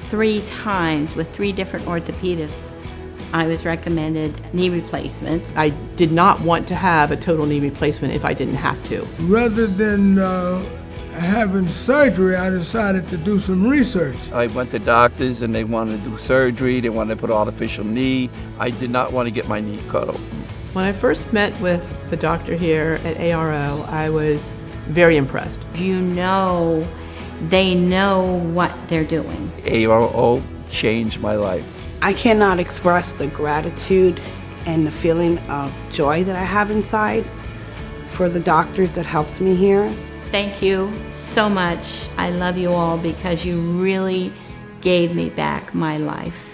3 times with 3 different orthopedists, I was recommended knee replacement. I did not want to have a total knee replacement if I didn't have to. Rather than having surgery, I decided to do some research. I went to doctors and they wanted to do surgery, they wanted to put artificial knee. I did not want to get my knee cut open. When I first met with the doctor here at ARO, I was very impressed. You know, they know what they're doing. ARO changed my life. I cannot express the gratitude and the feeling of joy that I have inside for the doctors that helped me here. Thank you so much. I love you all because you really gave me back my life.